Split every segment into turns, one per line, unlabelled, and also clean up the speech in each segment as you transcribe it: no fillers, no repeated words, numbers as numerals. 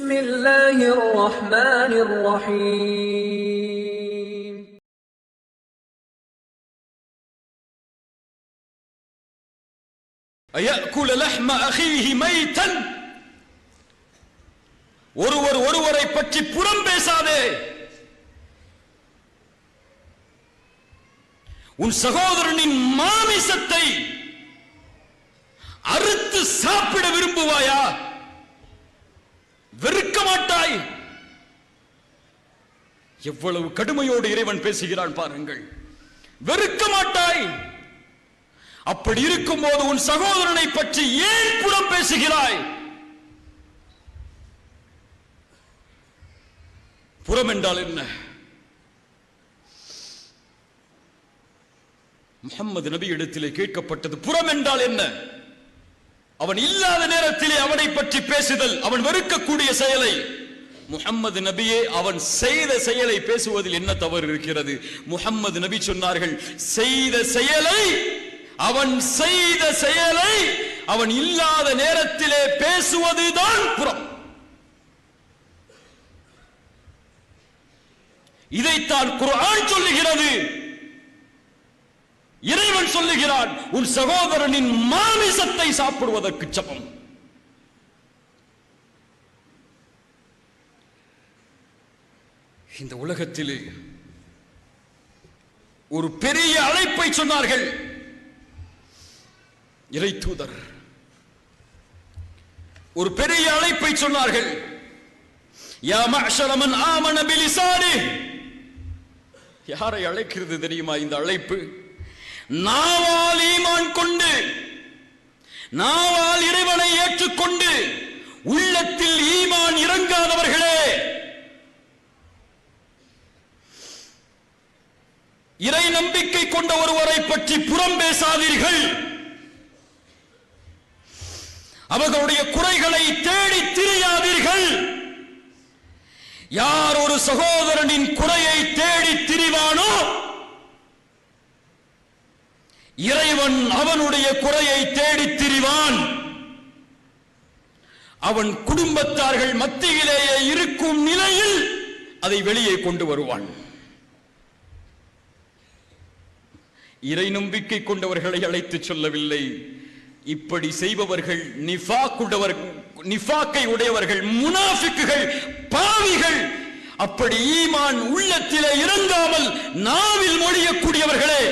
بسم الله الرحمن الرحيم
أيأكل لحم أخيه ميتا ஒருவரை பற்றி புறம் பேசாதே. உன் சகோதரனின் மாமிசத்தை அறுத்து சாப்பிட விரும்புவாயா? வெறுக்க மாட்டாய்? எவ்வளவு கடுமையோடு இறைவன் பேசுகிறான் பாருங்கள். வெறுக்க மாட்டாய்? அப்படி இருக்கும்போது உன் சகோதரனை பற்றி ஏன் புறம் பேசுகிறாய்? புறம் என்றால் என்ன? முஹம்மது நபி இடத்திலே கேட்கப்பட்டது புறம் என்றால் என்ன? அவன் இல்லாத நேரத்திலே அவனை பற்றி பேசுதல், அவன் வெறுக்கக்கூடிய செயலை. முஹம்மது நபியே அவன் செய்த செயலை பேசுவதில் என்ன தவறு இருக்கிறது? முஹம்மது நபி சொன்னார்கள், அவன் செய்த செயலை அவன் இல்லாத நேரத்திலே பேசுவதுதான் புறம். இதைத்தான் குர்ஆன் சொல்லுகிறது. இறைவன் சொல்லுகிறான், உன் சகோதரனின் மாமிசத்தை சாப்பிடுவதற்கு சமம். இந்த உலகத்திலே ஒரு பெரிய அழைப்பை சொன்னார்கள் இறை தூதர். ஒரு பெரிய அழைப்பை சொன்னார்கள். யா மஅஷர மன் ஆமன பிலிசானி. யாரை அழைக்கிறது தெரியுமா இந்த அழைப்பு? நாவால் ஈமான் கொண்டு, நாவால் இறைவனை ஏற்றுக்கொண்டு உள்ளத்தில் ஈமான் இறங்காதவர்களே, இறை நம்பிக்கை கொண்ட ஒருவரை பற்றி புறம் பேசாதீர்கள். அவர்களுடைய குறைகளை தேடி திரியாதீர்கள். யார் ஒரு சகோதரனின் குறையை தேடி திரிவானோ இறைவன் அவனுடைய குறையை தேடி திரிவான். அவன் குடும்பத்தார்கள் மத்தியிலேயே இருக்கும் நிலையில் அதை வெளியே கொண்டு வருவான். இறை நம்பிக்கை கொண்டவர்களை அழைத்து சொல்லவில்லை. இப்படி செய்பவர்கள் நிஃபாக்கை உடையவர்கள், முனாஃபிக்குகள், பாவிகள். அப்படி ஈமான் உள்ளத்திலே இறங்காமல் நாவில் மொழியக்கூடியவர்களே,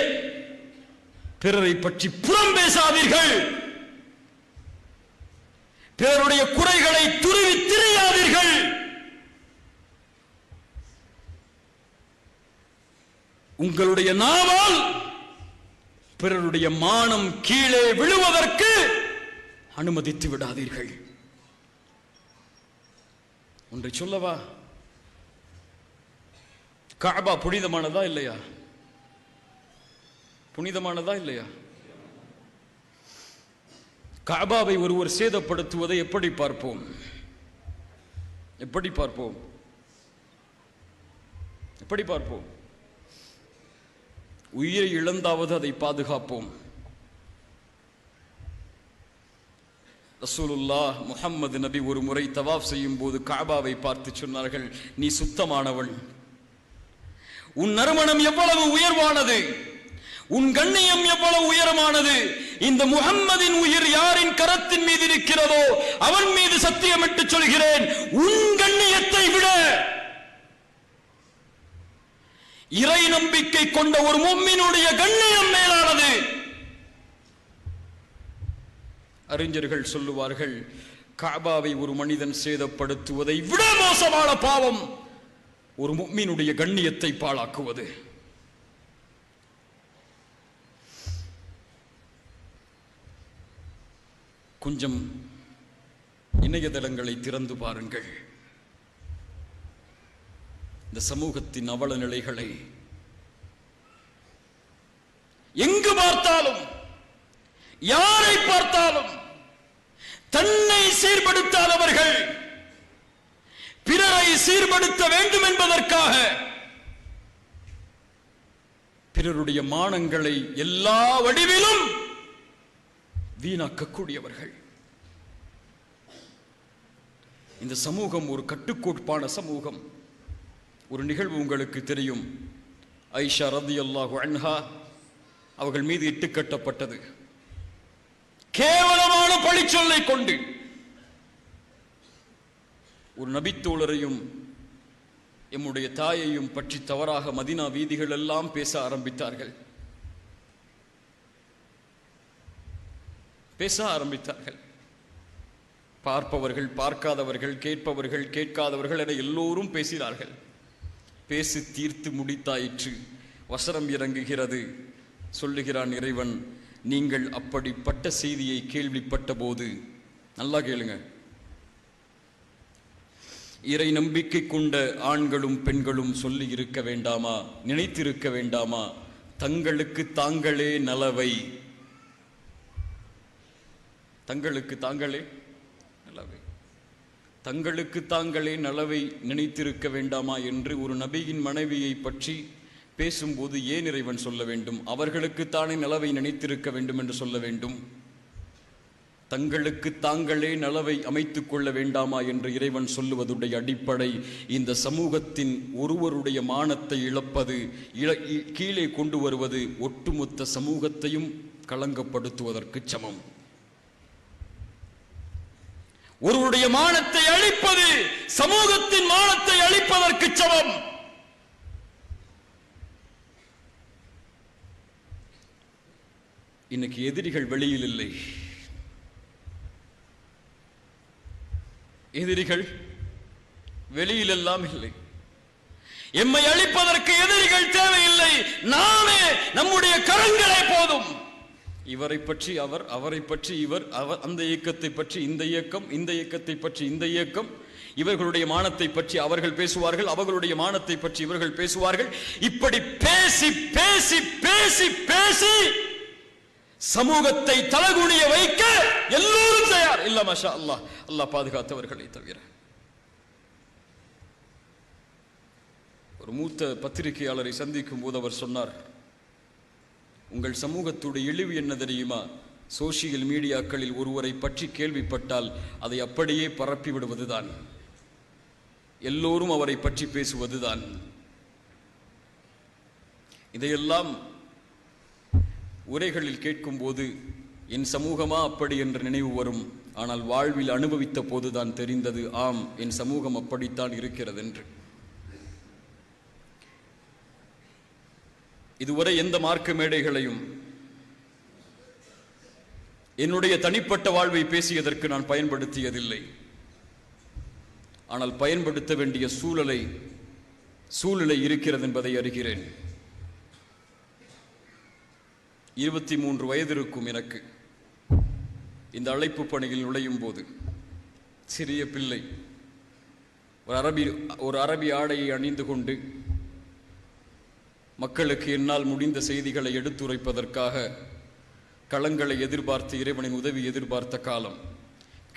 பிறரை பற்றி புறம் பேசாதீர்கள். பிறருடைய குறைகளை துருவி திரியாதீர்கள். உங்களுடைய நாவால் பிறருடைய மானம் கீழே விழுவதற்கு அனுமதித்து விடாதீர்கள். ஒன்றை சொல்லவா? கஅபா புனிதமானதா இல்லையா? புனிதமானதா இல்லையா? கஅபாவை ஒருவர் சேதப்படுத்துவதை எப்படி பார்ப்போம்? எப்படி பார்ப்போம்? எப்படி பார்ப்போம்? உயிரை இழந்தாவது அதை பாதுகாப்போம். ரசூலுல்லாஹ் முஹம்மது நபி ஒரு முறை தவாஃப் செய்யும் போது கஅபாவை பார்த்து சொன்னார்கள், நீ சுத்தமானவன், உன் நறுமணம் எவ்வளவு உயர்வானது, உன் கண்ணியம் எவ்வளவு உயரமானது. இந்த முஹம்மதின் உயிர் யாரின் கரத்தின் மீது இருக்கிறதோ அவன் மீது சத்தியமிட்டு சொல்கிறேன், உன் கண்ணியத்தை விட இறை நம்பிக்கை கொண்ட ஒரு முஃமினுடைய கண்ணியம் மேலானது. அறிஞர்கள் சொல்லுவார்கள், கஅபாவை ஒரு மனிதன் சேதப்படுத்துவதை விட மோசமான பாவம் ஒரு முஃமினுடைய கண்ணியத்தை பாழாக்குவது. கொஞ்சம் இணையதளங்களை திறந்து பாருங்கள். இந்த சமூகத்தின் அவல நிலைகளை எங்கு பார்த்தாலும், யாரை பார்த்தாலும் தன்னை சீர்படுத்தாதவர்கள் பிறரை சீர்படுத்த வேண்டும் என்பதற்காக பிறருடைய மானங்களை எல்லா வடிவிலும் வீணாக்கக்கூடியவர்கள். இந்த சமூகம் ஒரு கட்டுக்கோப்பான சமூகம். ஒரு நிகழ்வு உங்களுக்கு தெரியும். ஆயிஷா ரலியல்லாஹு அன்ஹா அவர்கள் மீது இட்டுக்கட்டப்பட்டது. கேவலமான பழிச்சொல்லை கொண்டு ஒரு நபித்தோழரையும் எம்முடைய தாயையும் பற்றி தவறாக மதீனா வீதிகள் எல்லாம் பேச ஆரம்பித்தார்கள். பார்ப்பவர்கள் பார்க்காதவர்கள், கேட்பவர்கள் கேட்காதவர்கள் என எல்லோரும் பேசினார்கள். பேசி தீர்த்து முடித்தாயிற்று. வசனம் இறங்குகிறது. சொல்லுகிறான் இறைவன், நீங்கள் அப்படிப்பட்ட செய்தியை கேள்விப்பட்ட போது, நல்லா கேளுங்க, இறை நம்பிக்கை கொண்ட ஆண்களும் பெண்களும் சொல்லி இருக்க வேண்டாமா, நினைத்திருக்க வேண்டாமா, தங்களுக்கு தாங்களே நலவை, தங்களுக்கு தாங்களே நலவை, தங்களுக்கு தாங்களே நலவை நினைத்திருக்க வேண்டாமா என்று ஒரு நபியின் மனைவியை பற்றி பேசும்போது ஏன் இறைவன் சொல்ல வேண்டும்? அவர்களுக்குத்தானே நலவை நினைத்திருக்க வேண்டும் என்று சொல்ல வேண்டும். தங்களுக்கு தாங்களே நலவை அமைத்துக் கொள்ள வேண்டாமா என்று இறைவன் சொல்லுவதுடைய அடிப்படை, இந்த சமூகத்தின் ஒருவருடைய மானத்தை இழப்பது, கீழே கொண்டு வருவது ஒட்டுமொத்த சமூகத்தையும் களங்கப்படுத்துவதற்கு சமம். ஒருவருடைய மானத்தை அழிப்பது சமூகத்தின் மானத்தை அழிப்பதற்கு சமம். இன்னைக்கு எதிரிகள் வெளியில் இல்லை. எதிரிகள் வெளியில் எல்லாம் இல்லை. எம்மை அழிப்பதற்கு எதிரிகள் தேவையில்லை. நாமே நம்முடைய கரங்களே போதும். இவரை பற்றி அவர், அவரை பற்றி இவர், அந்த இயக்கத்தை பற்றி இந்த இயக்கம், இந்த இயக்கத்தை பற்றி இந்த இயக்கம், இவர்களுடைய மானத்தை பற்றி அவர்கள் பேசுவார்கள், அவர்களுடைய மானத்தை பற்றி இவர்கள் பேசுவார்கள். இப்படி பேசி பேசி பேசி பேசி சமூகத்தை தலகுனிய வைக்க எல்லோரும் தயார். இல்ல மாஷா அல்லாஹ், அல்லாஹ் பாதுகாத்தவர்களை தவிர. ஒரு மூத்த பத்திரிகையாளரை சந்திக்கும் போது அவர் சொன்னார், உங்கள் சமூகத்துடைய இழிவு என்ன தெரியுமா? சோசியல் மீடியாக்களில் ஒருவரை பற்றி கேள்விப்பட்டால் அதை அப்படியே பரப்பி விடுவதுதான், எல்லோரும் அவரை பற்றி பேசுவதுதான். இதையெல்லாம் உரைகளில் கேட்கும் போது என் சமூகமா அப்படி என்ற நினைவு வரும். ஆனால் வாழ்வில் அனுபவித்த போதுதான் தெரிந்தது, ஆம், என் சமூகம் அப்படித்தான் இருக்கிறது என்று. இதுவரை எந்த மார்க்க மேடைகளையும் என்னுடைய தனிப்பட்ட வாழ்வை பேசியதற்கு நான் பயன்படுத்தியதில்லை. ஆனால் பயன்படுத்த வேண்டிய சூழ்நிலை இருக்கிறது என்பதை அறிகிறேன். 23 வயது இருக்கும் எனக்கு. இந்த அழைப்பு பணியில் நுழையும் போது சிறிய பிள்ளை ஒரு அரபி ஆடையை அணிந்து கொண்டு மக்களுக்கு என்னால் முடிந்த செய்திகளை எடுத்துரைப்பதற்காக களங்களை எதிர்பார்த்து, இறைவனின் உதவி எதிர்பார்த்த காலம்.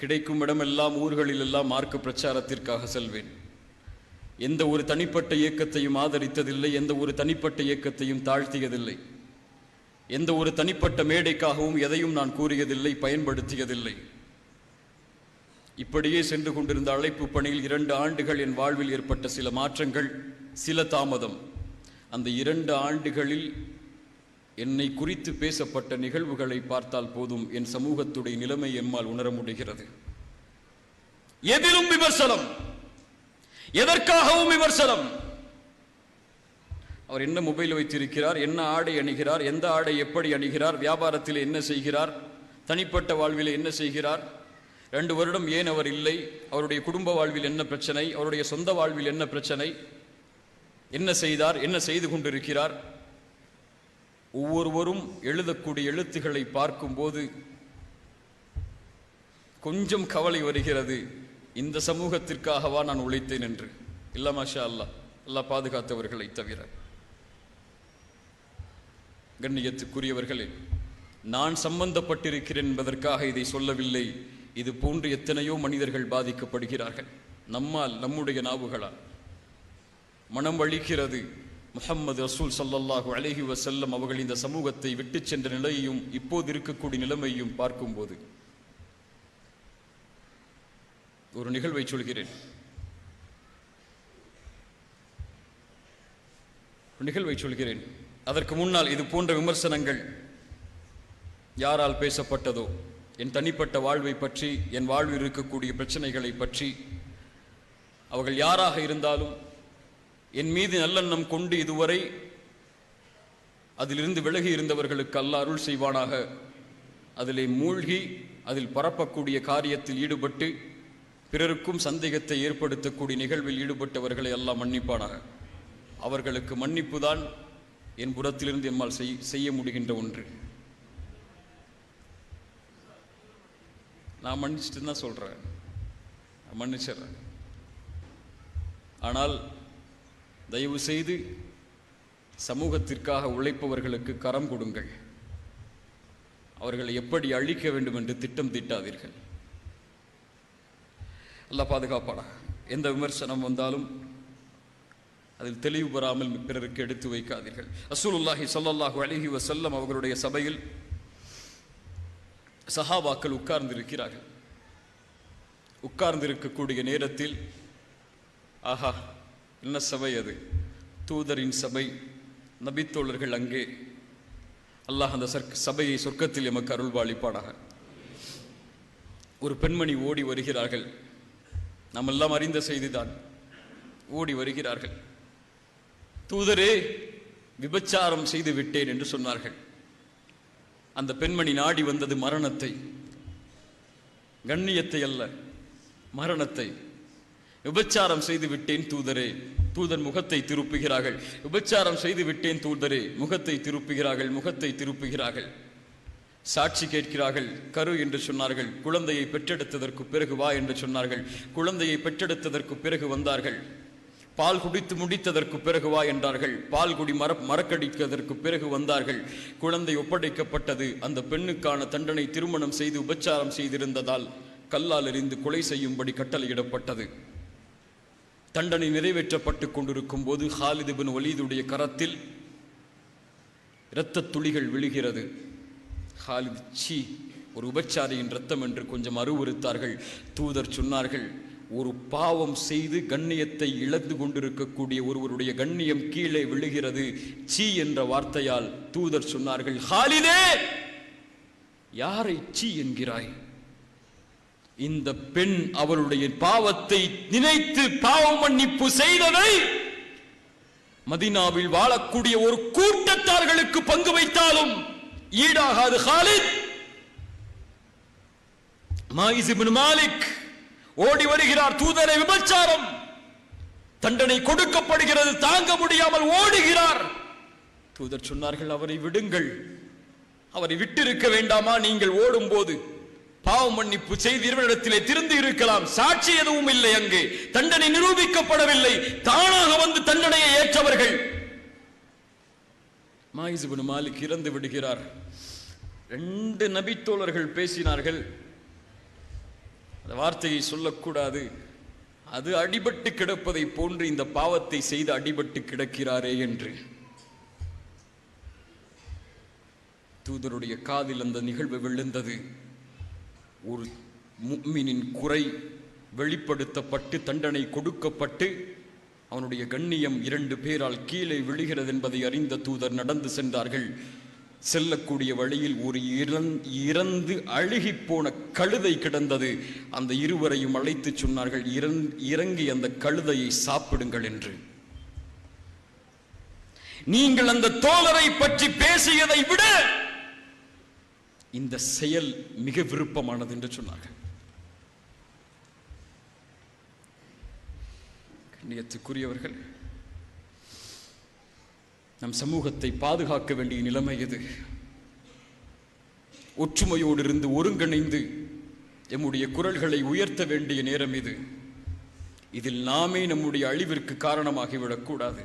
கிடைக்கும் இடமெல்லாம், ஊர்களில் எல்லாம் மார்க்க பிரச்சாரத்திற்காக செல்வேன். எந்த ஒரு தனிப்பட்ட இயக்கத்தையும் ஆதரித்ததில்லை, எந்த ஒரு தனிப்பட்ட இயக்கத்தையும் தாழ்த்தியதில்லை, எந்த ஒரு தனிப்பட்ட மேடைக்காகவும் எதையும் நான் கூறியதில்லை, பயன்படுத்தியதில்லை. இப்படியே சென்று கொண்டிருந்த அழைப்பு பணியில் 2 ஆண்டுகள் என் வாழ்வில் ஏற்பட்ட சில மாற்றங்கள், சில தாமதம். அந்த 2 ஆண்டுகளில் என்னை குறித்து பேசப்பட்ட நிகழ்வுகளை பார்த்தால் போதும் என் சமூகத்துடைய நிலைமை எம்மால் உணர முடிகிறது. எதிலும் விமர்சனம், எதற்காகவும் விமர்சனம். அவர் என்ன மொபைல் வைத்திருக்கிறார், என்ன ஆடை அணிகிறார், எந்த ஆடை எப்படி அணிகிறார், வியாபாரத்தில் என்ன செய்கிறார், தனிப்பட்ட வாழ்வில் என்ன செய்கிறார், 2 வருடம் ஏன் அவர் இல்லை, அவருடைய குடும்ப வாழ்வில் என்ன பிரச்சனை, அவருடைய சொந்த வாழ்வில் என்ன பிரச்சனை, என்ன செய்தார், என்ன செய்து கொண்டிருக்கிறார். ஒவ்வொருவரும் எழுதக்கூடிய எழுத்துக்களை பார்க்கும்போது கொஞ்சம் கவலை வருகிறது. இந்த சமூகத்திற்காகவா நான் உழைத்தேன் என்று. இல்ல மாஷா அல்லாஹ், அல்லாஹ் பாதுகாத்தவர்களை தவிர. கண்ணியத்துக்குரியவர்களே, நான் சம்பந்தப்பட்டிருக்கிறேன் என்பதற்காக இதை சொல்லவில்லை. இது போன்று எத்தனையோ மனிதர்கள் பாதிக்கப்படுகிறார்கள். நம்மால், நம்முடைய நாவுகளால். மனம் வலிக்கிறது. முஹம்மது ரசூல் ஸல்லல்லாஹு அலைஹி வஸல்லம் அவர்கள் இந்த சமூகத்தை விட்டு சென்ற நிலையையும் இப்போது இருக்கக்கூடிய நிலைமையும் பார்க்கும்போது ஒரு நிகழ்வை சொல்கிறேன். அதற்கு முன்னால் இது போன்ற விமர்சனங்கள் யாரால் பேசப்பட்டதோ, என் தனிப்பட்ட வாழ்வை பற்றி, என் வாழ்வில் இருக்கக்கூடிய பிரச்சனைகளை பற்றி, அவர்கள் யாராக இருந்தாலும் என் மீது நல்லெண்ணம் கொண்டு இதுவரை அதிலிருந்து விலகி இருந்தவர்களுக்கு அல்லாஹ் அருள் செய்வானாக. அதிலே மூழ்கி அதில் பரப்பக்கூடிய காரியத்தில் ஈடுபட்டு பிறருக்கும் சந்தேகத்தை ஏற்படுத்தக்கூடிய நிகழ்வில் ஈடுபட்டவர்களை அல்லாஹ் மன்னிப்பானாக. அவர்களுக்கு மன்னிப்பு தான் என் புறத்திலிருந்து எம்மால் செய்ய முடிகின்ற ஒன்று. நான் மன்னிச்சுட்டு தான் சொல்றேன், நான் மன்னிச்சிடுறேன். ஆனால் தயவு செய்து சமூகத்திற்காக உழைப்பவர்களுக்கு கரம் கொடுங்கள். அவர்களை எப்படி அழிக்க வேண்டும் என்று திட்டம் தீட்டாதீர்கள். அல்லாஹ் பாதுகாப்பானா. எந்த விமர்சனம் வந்தாலும் அதில் தெளிவு பெறாமல் பிறருக்கு எடுத்து வைக்காதீர்கள். ரசூலுல்லாஹி ஸல்லல்லாஹு அலைஹி வஸல்லம் அவர்களுடைய சபையில் சஹாபாக்கள் உட்கார்ந்திருக்கிறார்கள். உட்கார்ந்திருக்கக்கூடிய நேரத்தில், ஆஹா என்ன சபை அது, தூதரின் சபை, நபித்தோழர்கள் அங்கே, அல்லாஹ் அந்த சபையை சொர்க்கத்தில் எமக்கு அருள்வாளிப்பானாக. ஒரு பெண்மணி ஓடி வருகிறார்கள். நாம் எல்லாம் அறிந்த செய்திதான். ஓடி வருகிறார்கள். தூதரே, விபச்சாரம் செய்து விட்டேன் என்று சொன்னார்கள். அந்த பெண்மணி நாடி வந்தது மரணத்தை, கண்ணியத்தை அல்ல, மரணத்தை. விபச்சாரம் செய்து விட்டேன் தூதரே. தூதர் முகத்தை திருப்புகிறார்கள். விபச்சாரம் செய்து விட்டேன் தூதரே. முகத்தை திருப்புகிறார்கள். சாட்சி கேட்கிறார்கள். கரு என்று சொன்னார்கள். குழந்தையை பெற்றெடுத்ததற்கு பிறகு வா என்று சொன்னார்கள். குழந்தையை பெற்றெடுத்ததற்கு பிறகு வந்தார்கள். பால் குடித்து முடித்ததற்கு பிறகு வா என்றார்கள். பால் குடி மறக்கடிப்பதற்கு பிறகு வந்தார்கள். குழந்தை ஒப்படைக்கப்பட்டது. அந்த பெண்ணுக்கான தண்டனை திருமணம் செய்து உபச்சாரம் செய்திருந்ததால் கல்லால் எறிந்து கொலை செய்யும்படி கட்டளையிடப்பட்டது. தண்டனை நிறைவேற்றப்பட்டு கொண்டிருக்கும் போது ஹாலித் இப்னு வலீதுடைய கரத்தில் இரத்த துளிகள் விழுகிறது. ஹாலித், சீ, ஒரு உபச்சாரியின் இரத்தம் என்று கொஞ்சம் அருவருத்தார்கள். தூதர் சொன்னார்கள், ஒரு பாவம் செய்து கண்ணியத்தை இழந்து கொண்டிருக்கக்கூடிய ஒருவருடைய கண்ணியம் கீழே விழுகிறது. சீ என்ற வார்த்தையால் தூதர் சொன்னார்கள், ஹாலிதே, யாரை சீ என்கிறாய்? இந்த பெண் அவளுடைய பாவத்தை நினைத்து பாவ மன்னிப்பு செய்ததை மதீனாவில் வாழக்கூடிய ஒரு கூட்டத்தார்களுக்கு பங்கு வைத்தாலும் ஈடாகாது. ஹாலித், மாயிஸ் இப்னு மாலிக் ஓடி வருகிறார். தூதரை, விபச்சாரம் தண்டனை கொடுக்கப்படுகிறது, தாங்க முடியாமல் ஓடுகிறார். தூதர் சொன்னார்கள், அவரை விடுங்கள், அவரை விட்டிருக்க வேண்டாமா? நீங்கள் ஓடும் போது பாவ மன்னிப்பு செய்து இறைவனிடத்திலே திருந்து இருக்கலாம். சாட்சி எதுவும் இல்லை, அங்கே தண்டனை நிரூபிக்கப்படவில்லை. தானாக வந்து தண்டனையை ஏற்றவர்கள். மாயிஸ் இப்னு மாலிக் இறந்து விடுகிறார். 2 நபித்தோழர்கள் பேசினார்கள். அந்த வார்த்தையை சொல்லக்கூடாது. அது அடிபட்டு கிடப்பதை போன்று இந்த பாவத்தை செய்து அடிபட்டு கிடக்கிறாரே என்று. தூதருடைய காதில் அந்த நிகழ்வு விழுந்தது. ஒரு முஃமினின் குறை வெளிப்படுத்தப்பட்டு தண்டனை கொடுக்கப்பட்டு அவனுடைய கண்ணியம் 2 பேரால் கீழே விழுகிறது என்பதை அறிந்த தூதர் நடந்து சென்றார்கள். செல்லக்கூடிய வழியில் ஒரு இறந்து அழுகி போன கழுதை கிடந்தது. அந்த இருவரையும் அழைத்து சொன்னார்கள், இறங்கி அந்த கழுதையை சாப்பிடுங்கள் என்று. நீங்கள் அந்த தோழரை பற்றி பேசியதை விட இந்த செயல் மிக விருப்பமானது என்று சொன்னார்கள். கண்ணியத்துக்குரியவர்கள், நம் சமூகத்தை பாதுகாக்க வேண்டிய நிலைமை இது. ஒற்றுமையோடு இருந்து ஒருங்கிணைந்து நம்முடைய குரல்களை உயர்த்த வேண்டிய நேரம் இது. இதில் நாமே நம்முடைய அழிவிற்கு காரணமாகிவிடக்கூடாது.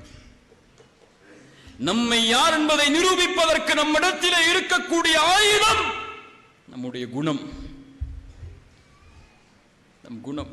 நம்மை யார் என்பதை நிரூபிப்பதற்கு நம்மிடத்திலே இருக்கக்கூடிய ஆயுதம் நம்முடைய குணம், நம் குணம்.